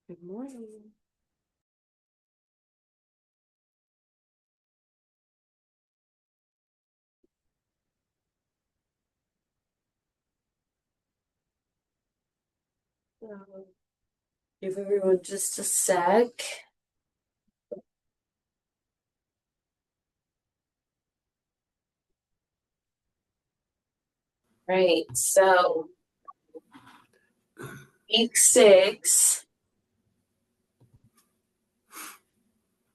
Good morning. Give everyone just a sec. Right, so week 6,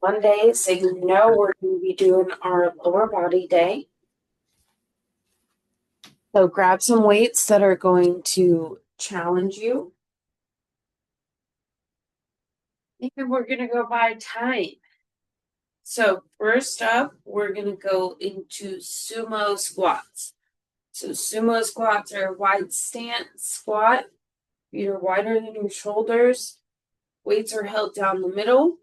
Monday, so we're going to be doing our lower body day. So grab some weights that are going to challenge you. And we're going to go by time. So first up, we're going to go into sumo squats. So sumo squats are a wide stance squat. Feet are wider than your shoulders. Weights are held down the middle.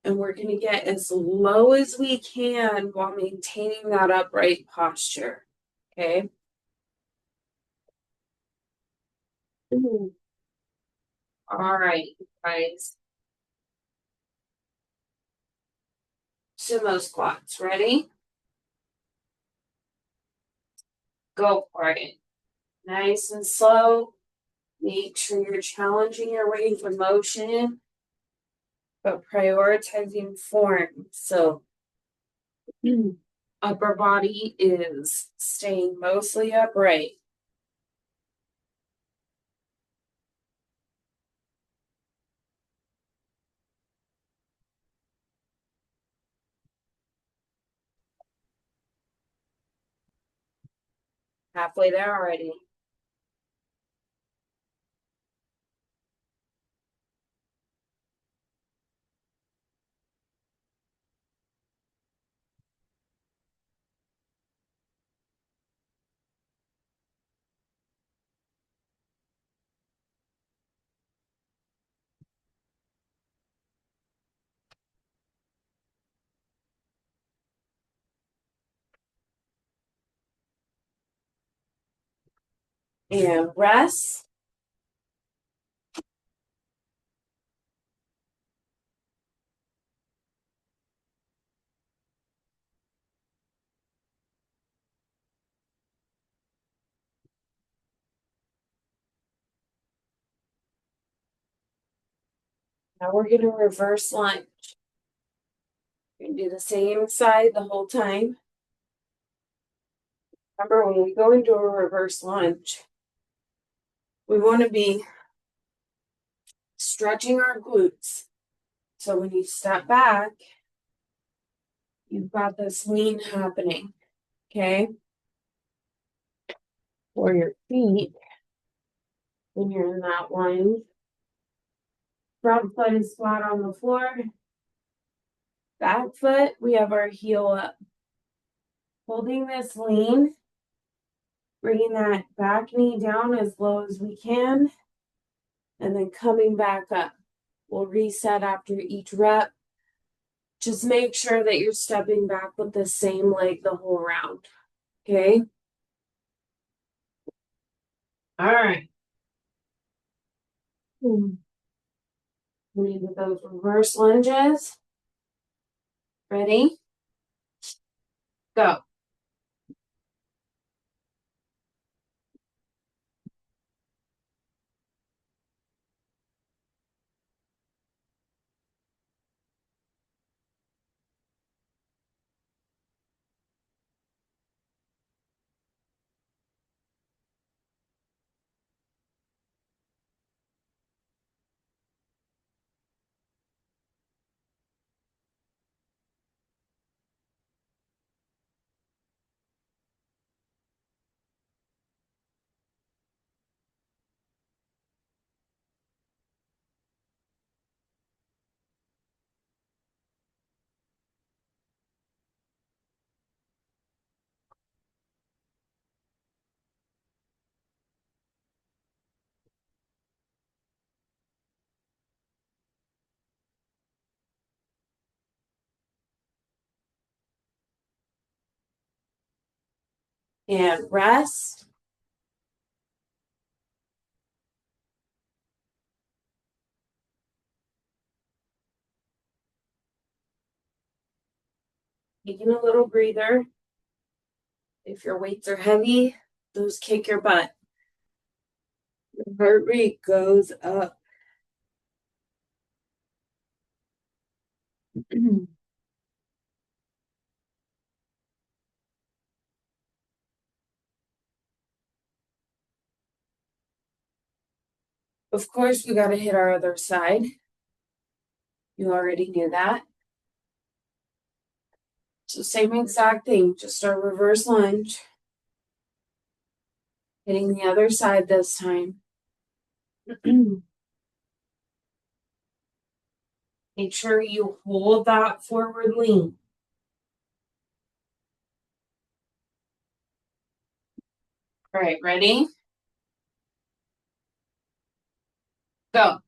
And we're going to get as low as we can while maintaining that upright posture. Okay. All right, guys. Sumo squats. Ready? Go for it. Nice and slow. Make sure you're challenging your range of motion, but prioritizing form. So, upper body is staying mostly upright. Halfway there already. And rest. Now we're going to reverse lunge. You're going to do the same side the whole time. Remember, when we go into a reverse lunge, we want to be stretching our glutes. So when you step back, you've got this lean happening. Okay. For your feet, when you're in that lunge, front foot is flat on the floor. Back foot, we have our heel up. Holding this lean, bringing that back knee down as low as we can, and then coming back up. We'll reset after each rep. Just make sure that you're stepping back with the same leg the whole round. Okay. All right. We do those reverse lunges. Ready? Go. And rest. taking a little breather. If your weights are heavy, those kick your butt. Your heart rate goes up. Of course, we got to hit our other side. You already knew that. So same exact thing, just our reverse lunge. Hitting the other side this time. Make sure you hold that forward lean. All right, ready? Go.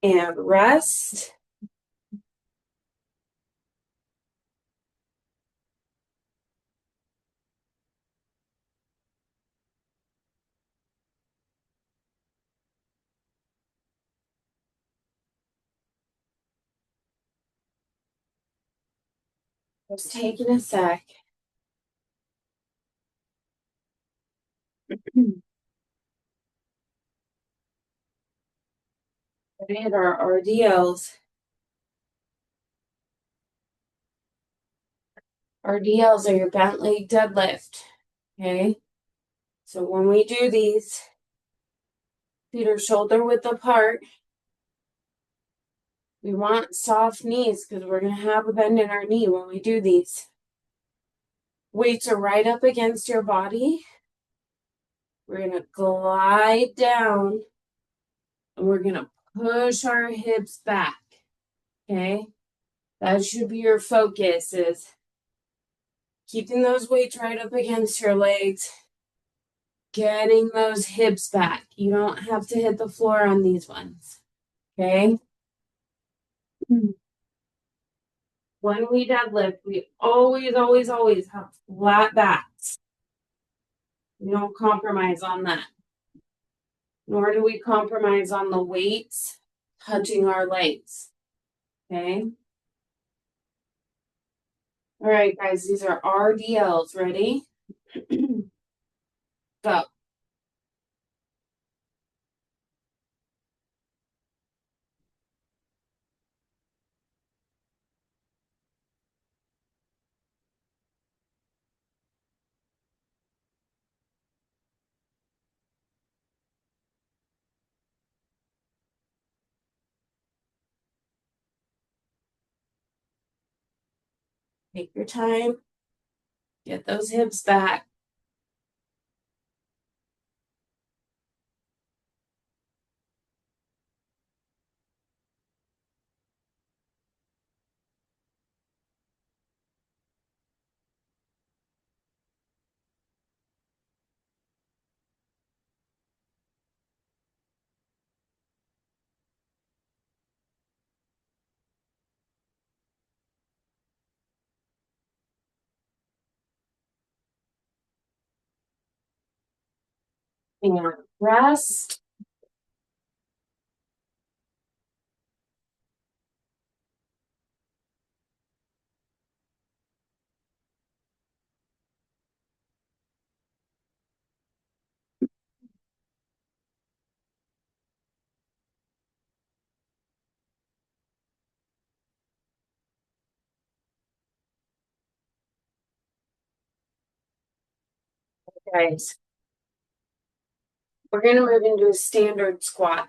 And rest. Just taking a sec. Gonna hit our RDLs. RDLs are your bent leg deadlift. Okay. So when we do these, feet are shoulder width apart. We want soft knees because we're going to have a bend in our knee when we do these. Weights are right up against your body. We're going to glide down and we're going to push our hips back. Okay. That should be your focus, is keeping those weights right up against your legs, getting those hips back. You don't have to hit the floor on these ones. Okay. When we deadlift, we always have flat backs. We don't compromise on that. Nor do we compromise on the weights touching our legs. Okay. All right, guys, these are RDLs. Ready? Go. Take your time. Get those hips back. And rest. guys. We're gonna move into a standard squat.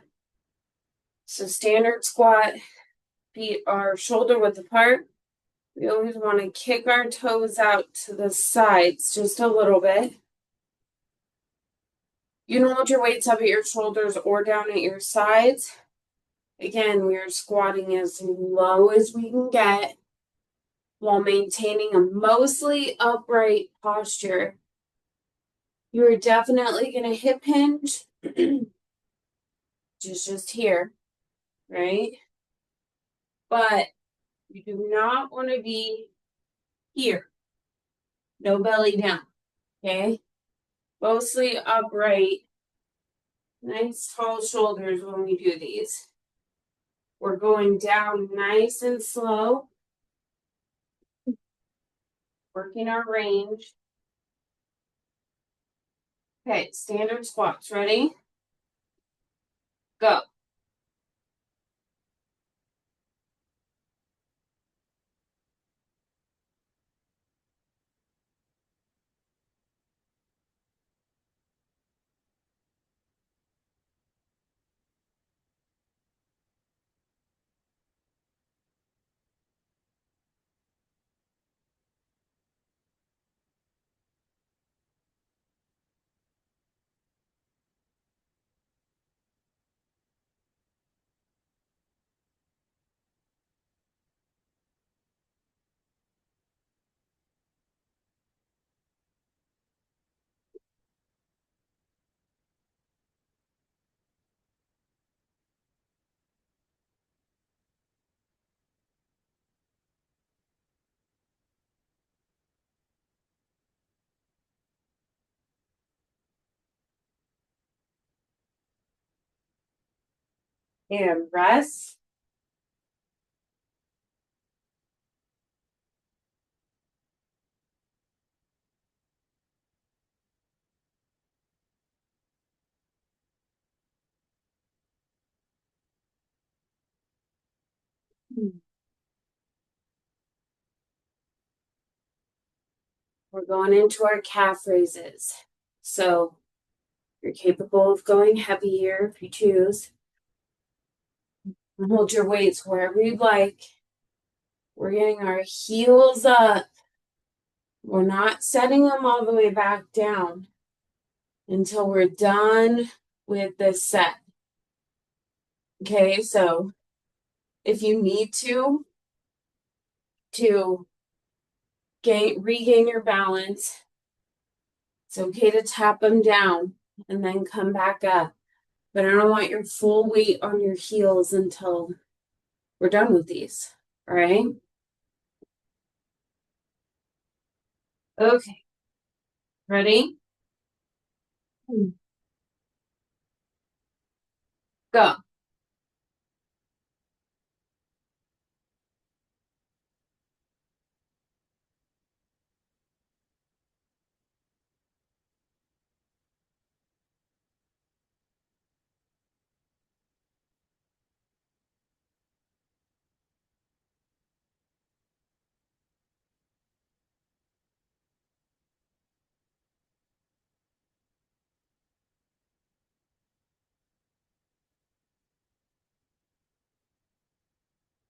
So standard squat, feet are shoulder width apart. We always want to kick our toes out to the sides just a little bit. You don't hold your weights up at your shoulders or down at your sides. Again, we are squatting as low as we can get while maintaining a mostly upright posture. You're definitely going to hip hinge, just here, right? But you do not want to be here. No belly down, okay? Mostly upright. Nice tall shoulders when we do these. We're going down nice and slow. Working our range. Okay, standard squats. Ready? Go. And rest. We're going into our calf raises. So you're capable of going heavier if you choose. And hold your weights wherever you'd like. We're getting our heels up. We're not setting them all the way back down until we're done with this set. Okay, so if you need to regain your balance, it's okay to tap them down and then come back up. But I don't want your full weight on your heels until we're done with these. All right? Okay. Ready? Go.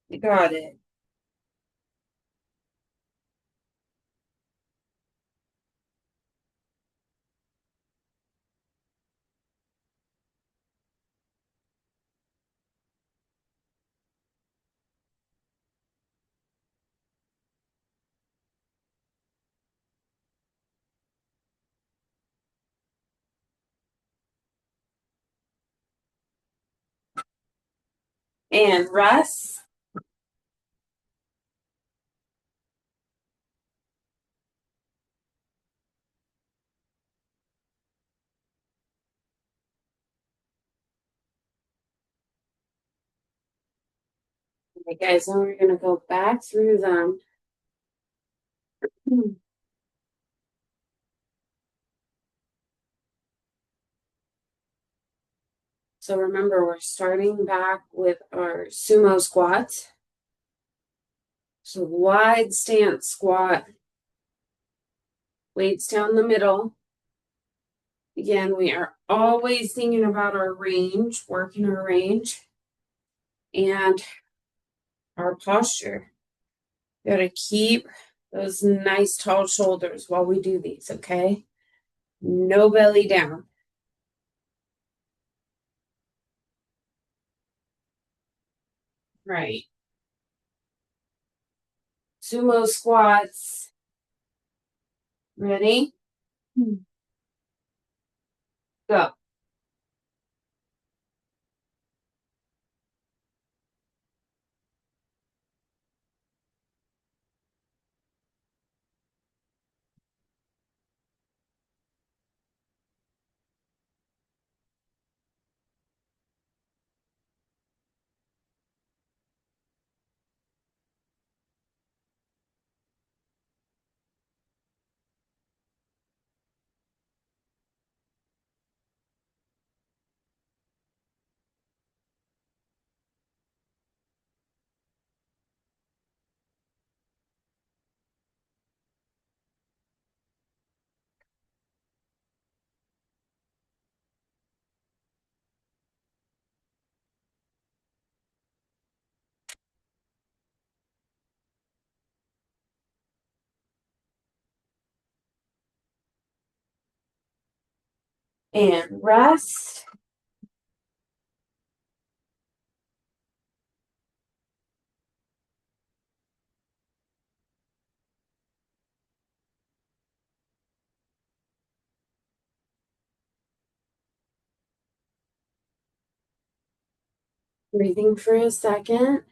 You got it. And rest. Okay, guys, now we're going to go back through them. So remember, we're starting back with our sumo squats. So wide stance squat. Weights down the middle. Again, we are always thinking about our range, working our range, and our posture. Gotta keep those nice tall shoulders while we do these, okay? No belly down. Right. Sumo squats. Ready? Go. And rest. Breathing for a second.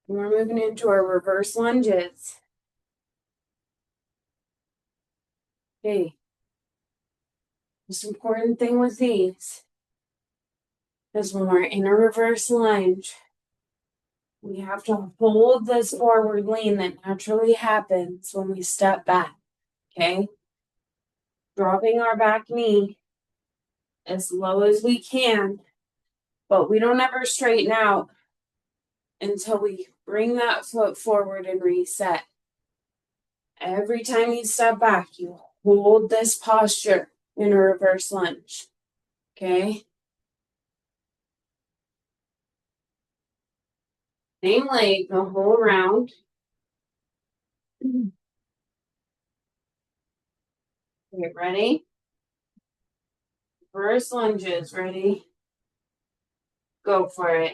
We're moving into our reverse lunges. Okay. Most important thing with these is when we're in a reverse lunge, we have to hold this forward lean that naturally happens when we step back. Okay. Dropping our back knee as low as we can, but we don't ever straighten out until we bring that foot forward and reset. Every time you step back, you hold this posture in a reverse lunge. Okay. Same leg the whole round. Okay, ready? Reverse lunges, ready? Go for it.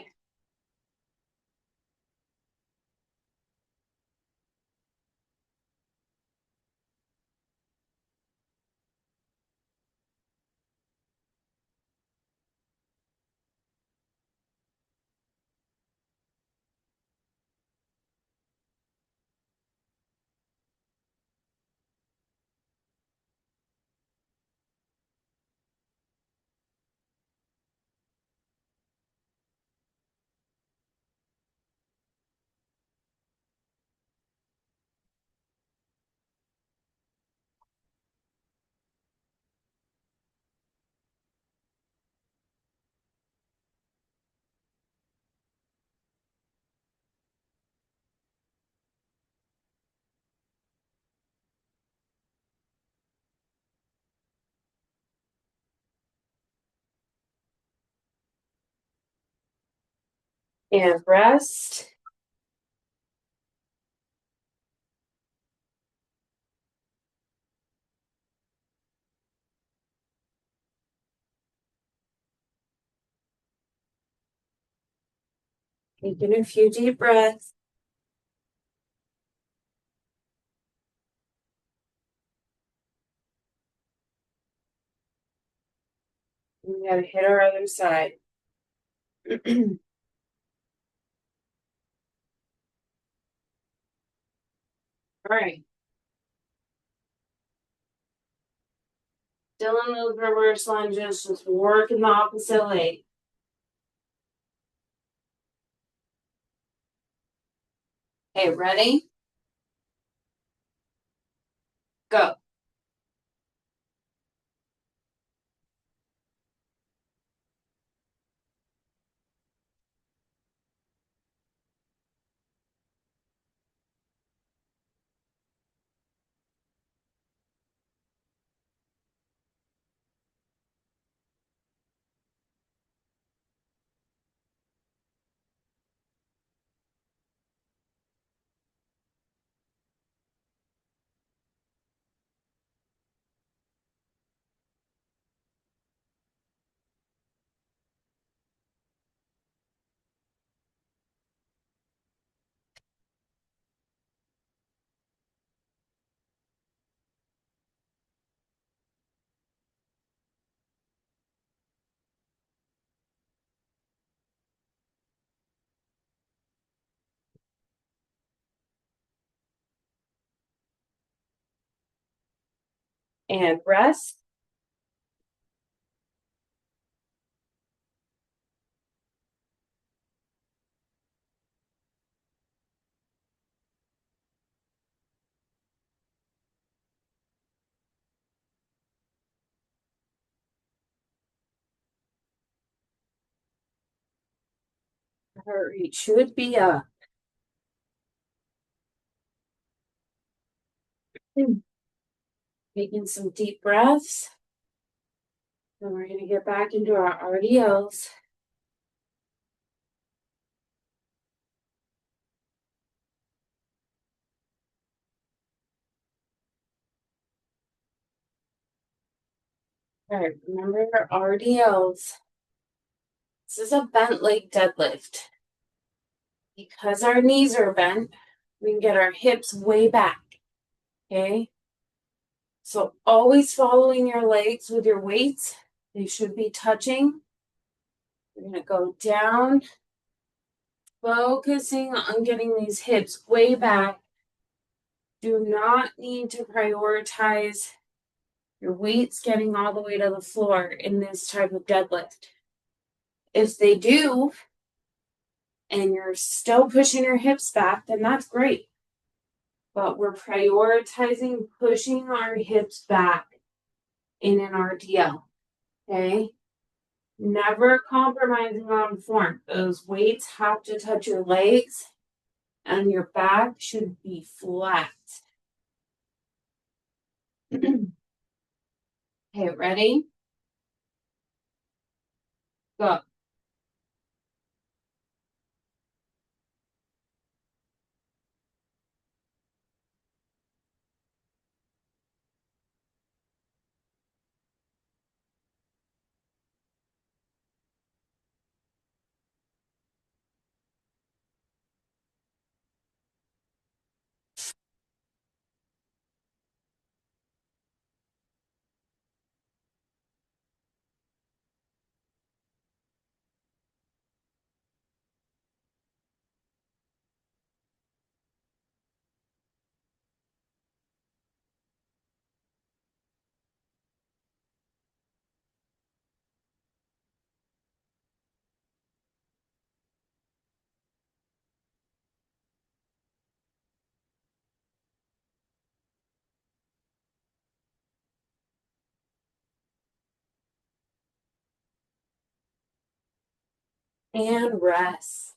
And rest. Taking a few deep breaths. We gotta hit our other side. All right. Still in those reverse lunges, just working the opposite leg. Okay, ready? Go. and rest. Heart rate should be up. Taking some deep breaths. Then we're going to get back into our RDLs. All right, remember your RDLs. This is a bent leg deadlift. Because our knees are bent, we can get our hips way back. Okay? So always following your legs with your weights. They should be touching. We're going to go down, focusing on getting these hips way back. Do not need to prioritize your weights getting all the way to the floor in this type of deadlift. If they do, and you're still pushing your hips back, then that's great. But we're prioritizing pushing our hips back in an RDL. Okay? Never compromising on form. Those weights have to touch your legs, and your back should be flat. Okay, ready? Go. And rest.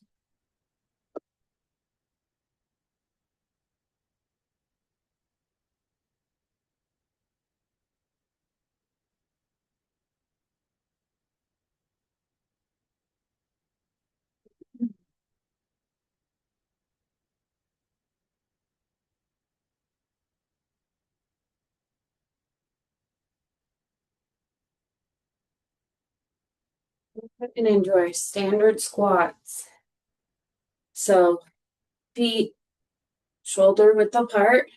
And enjoy standard squats. So, feet shoulder width apart,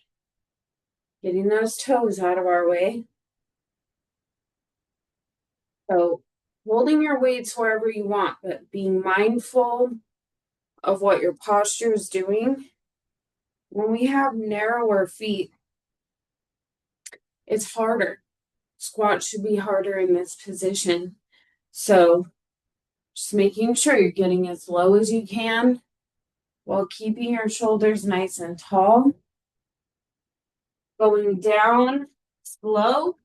getting those toes out of our way. So, holding your weights wherever you want, but being mindful of what your posture is doing. When we have narrower feet, it's harder. Squats should be harder in this position. So, just making sure you're getting as low as you can while keeping your shoulders nice and tall. Going down slow.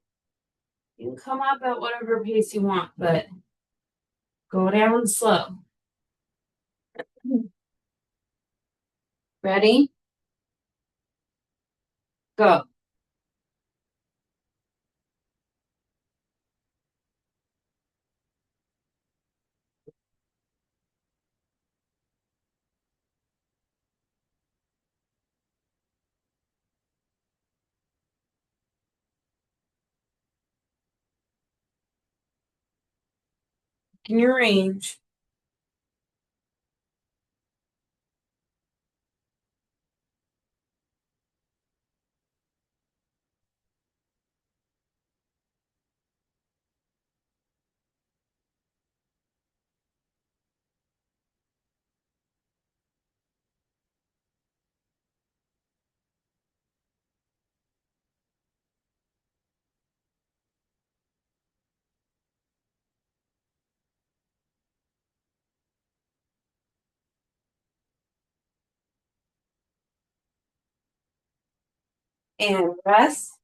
You can come up at whatever pace you want, but go down slow. Ready? Go. In your range. and rest.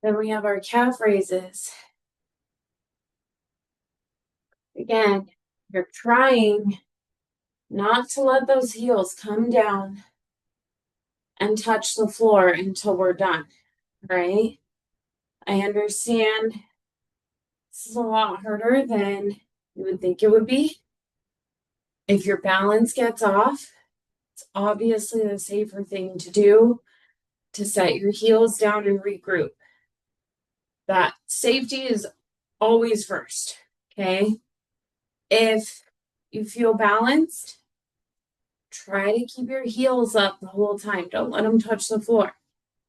Then we have our calf raises. Again, you're trying not to let those heels come down and touch the floor until we're done, right? I understand this is a lot harder than you would think it would be. If your balance gets off, it's obviously the safer thing to do to set your heels down and regroup. That safety is always first, okay? If you feel balanced, try to keep your heels up the whole time. Don't let them touch the floor,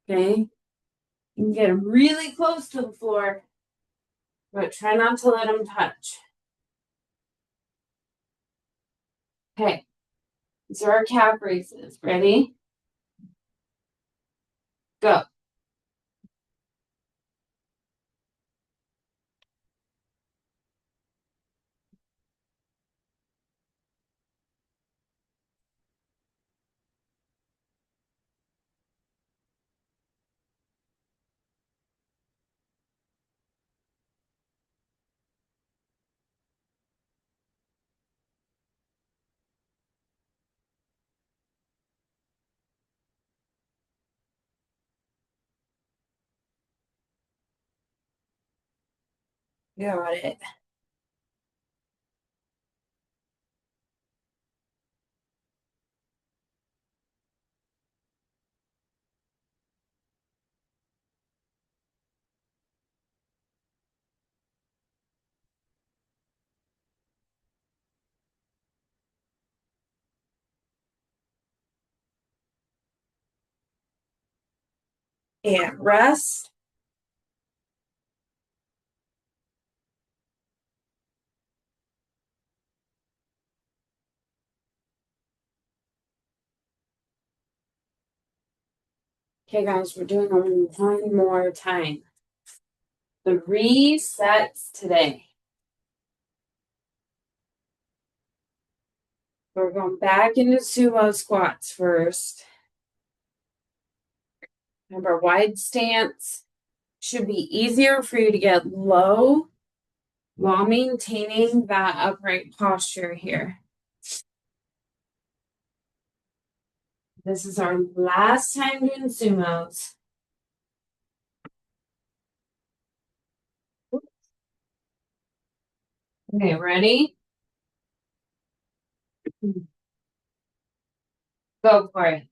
okay? You can get them really close to the floor, but try not to let them touch. Okay, these are our calf raises. Ready? Go. Got it. And rest. Okay, guys, we're doing them one more time. The resets today. We're going back into sumo squats first. Remember, wide stance should be easier for you to get low while maintaining that upright posture here. This is our last time doing sumos. Okay, ready? Go for it.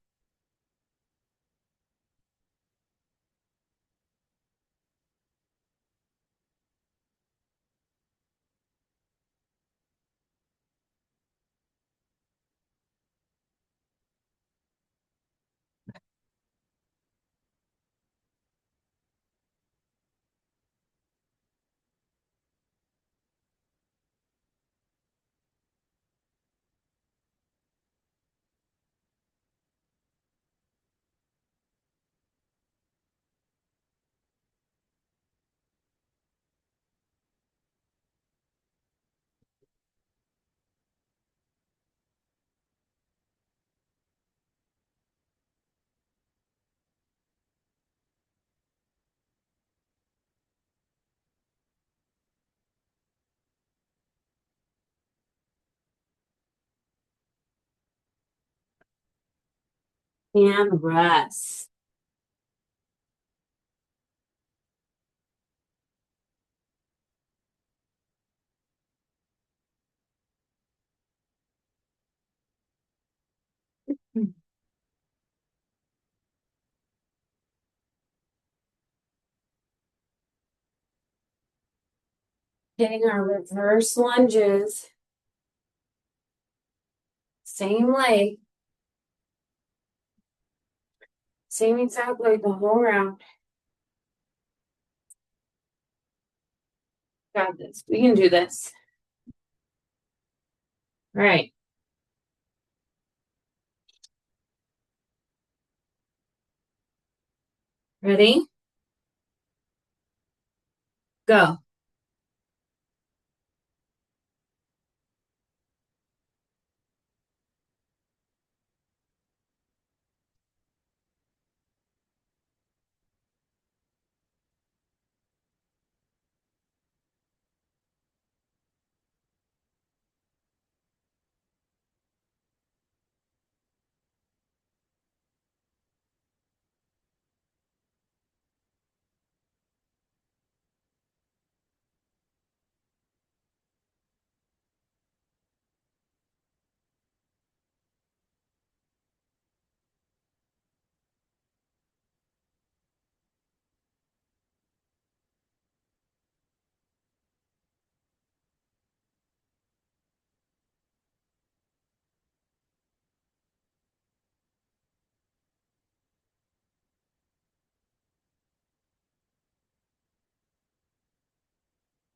And rest. Hitting our reverse lunges. Same leg. Same exact leg the whole round. Got this. We can do this. All right. Ready? Go.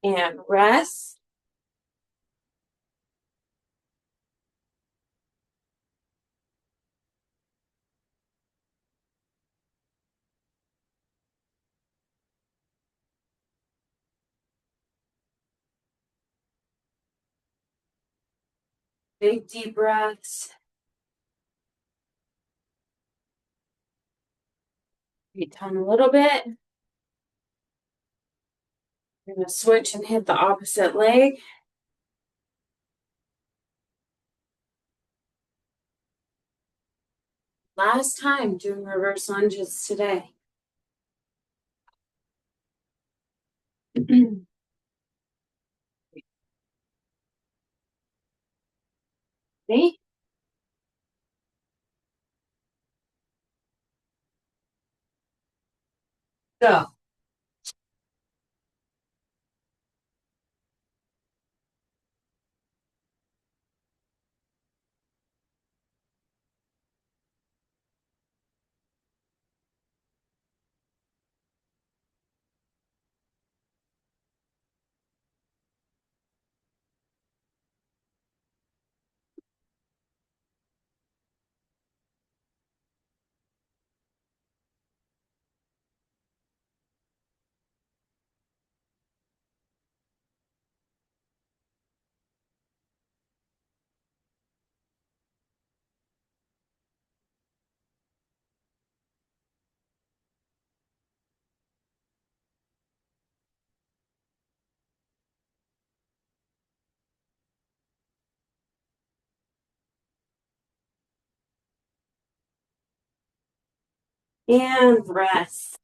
And rest. Big deep breaths. Breathe down a little bit. We're going to switch and hit the opposite leg. Last time doing reverse lunges today. See? Go. And rest.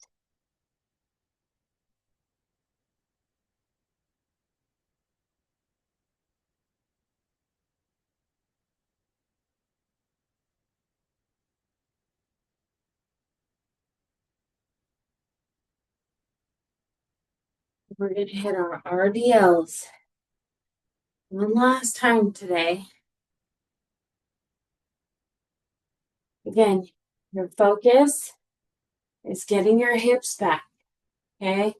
We're going to hit our RDLs one last time today. Again, your focus is getting your hips back. Okay?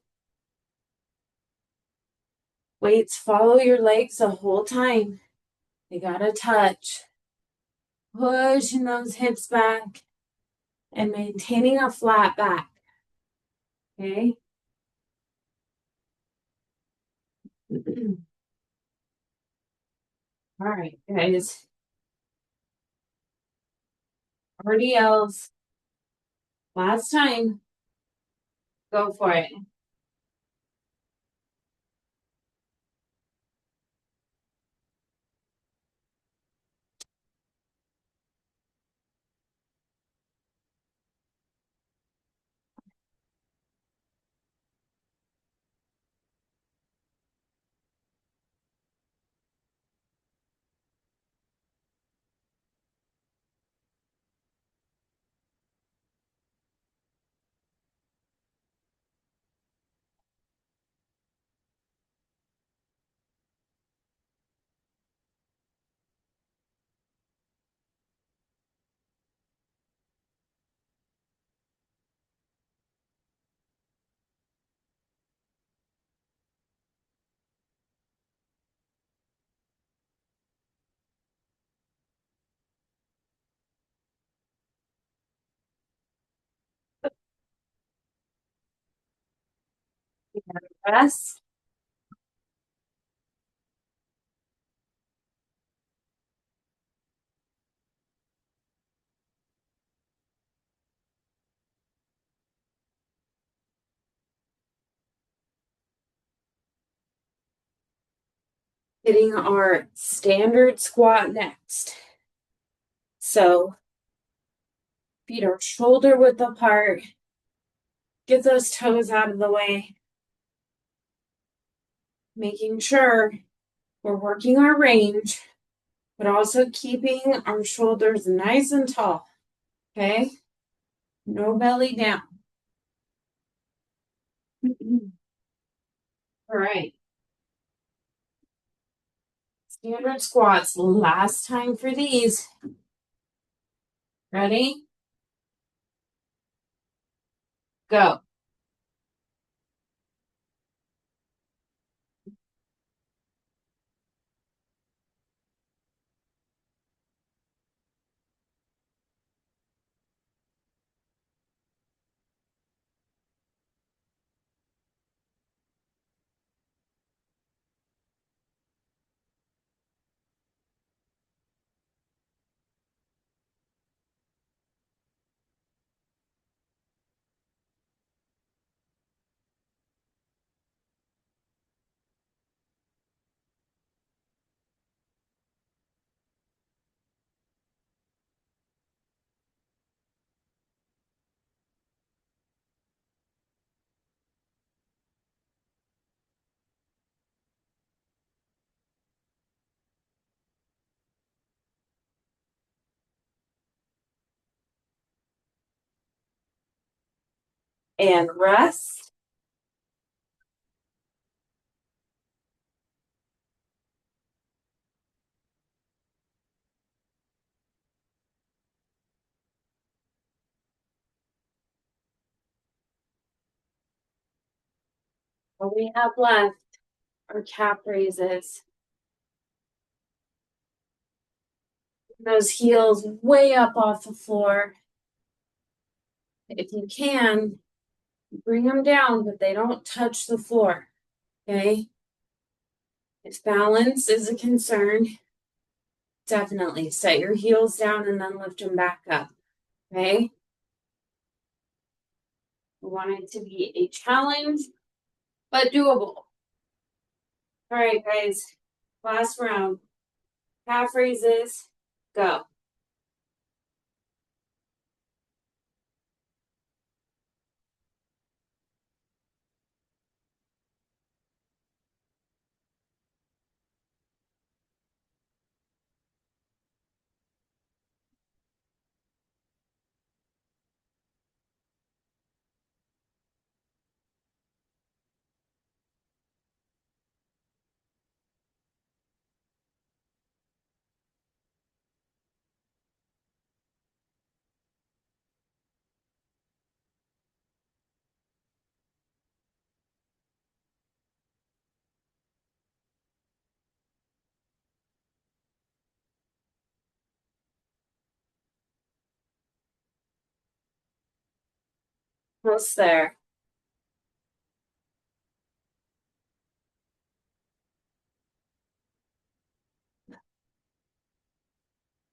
Weights follow your legs the whole time. They gotta touch. Pushing those hips back and maintaining a flat back. Okay? All right, guys. RDLs. Last time. Go for it. Rest. Hitting our standard squat next. So feet are shoulder width apart. Get those toes out of the way. Making sure we're working our range, but also keeping our shoulders nice and tall. Okay? No belly down. All right. Standard squats. Last time for these. Ready? Go. And rest. What we have left are calf raises. Those heels way up off the floor. If you can, bring them down, but they don't touch the floor. Okay? If balance is a concern, definitely set your heels down and then lift them back up. Okay? We want it to be a challenge, but doable. All right, guys. Last round. Calf raises. Go. Almost there.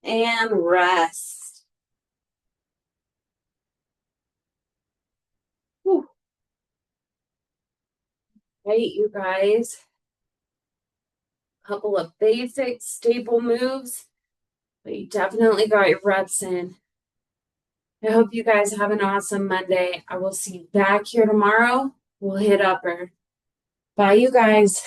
And rest. Whew. Right, you guys. Couple of basic staple moves, but you definitely got your reps in. I hope you guys have an awesome Monday. I will see you back here tomorrow. We'll hit upper. Bye, you guys.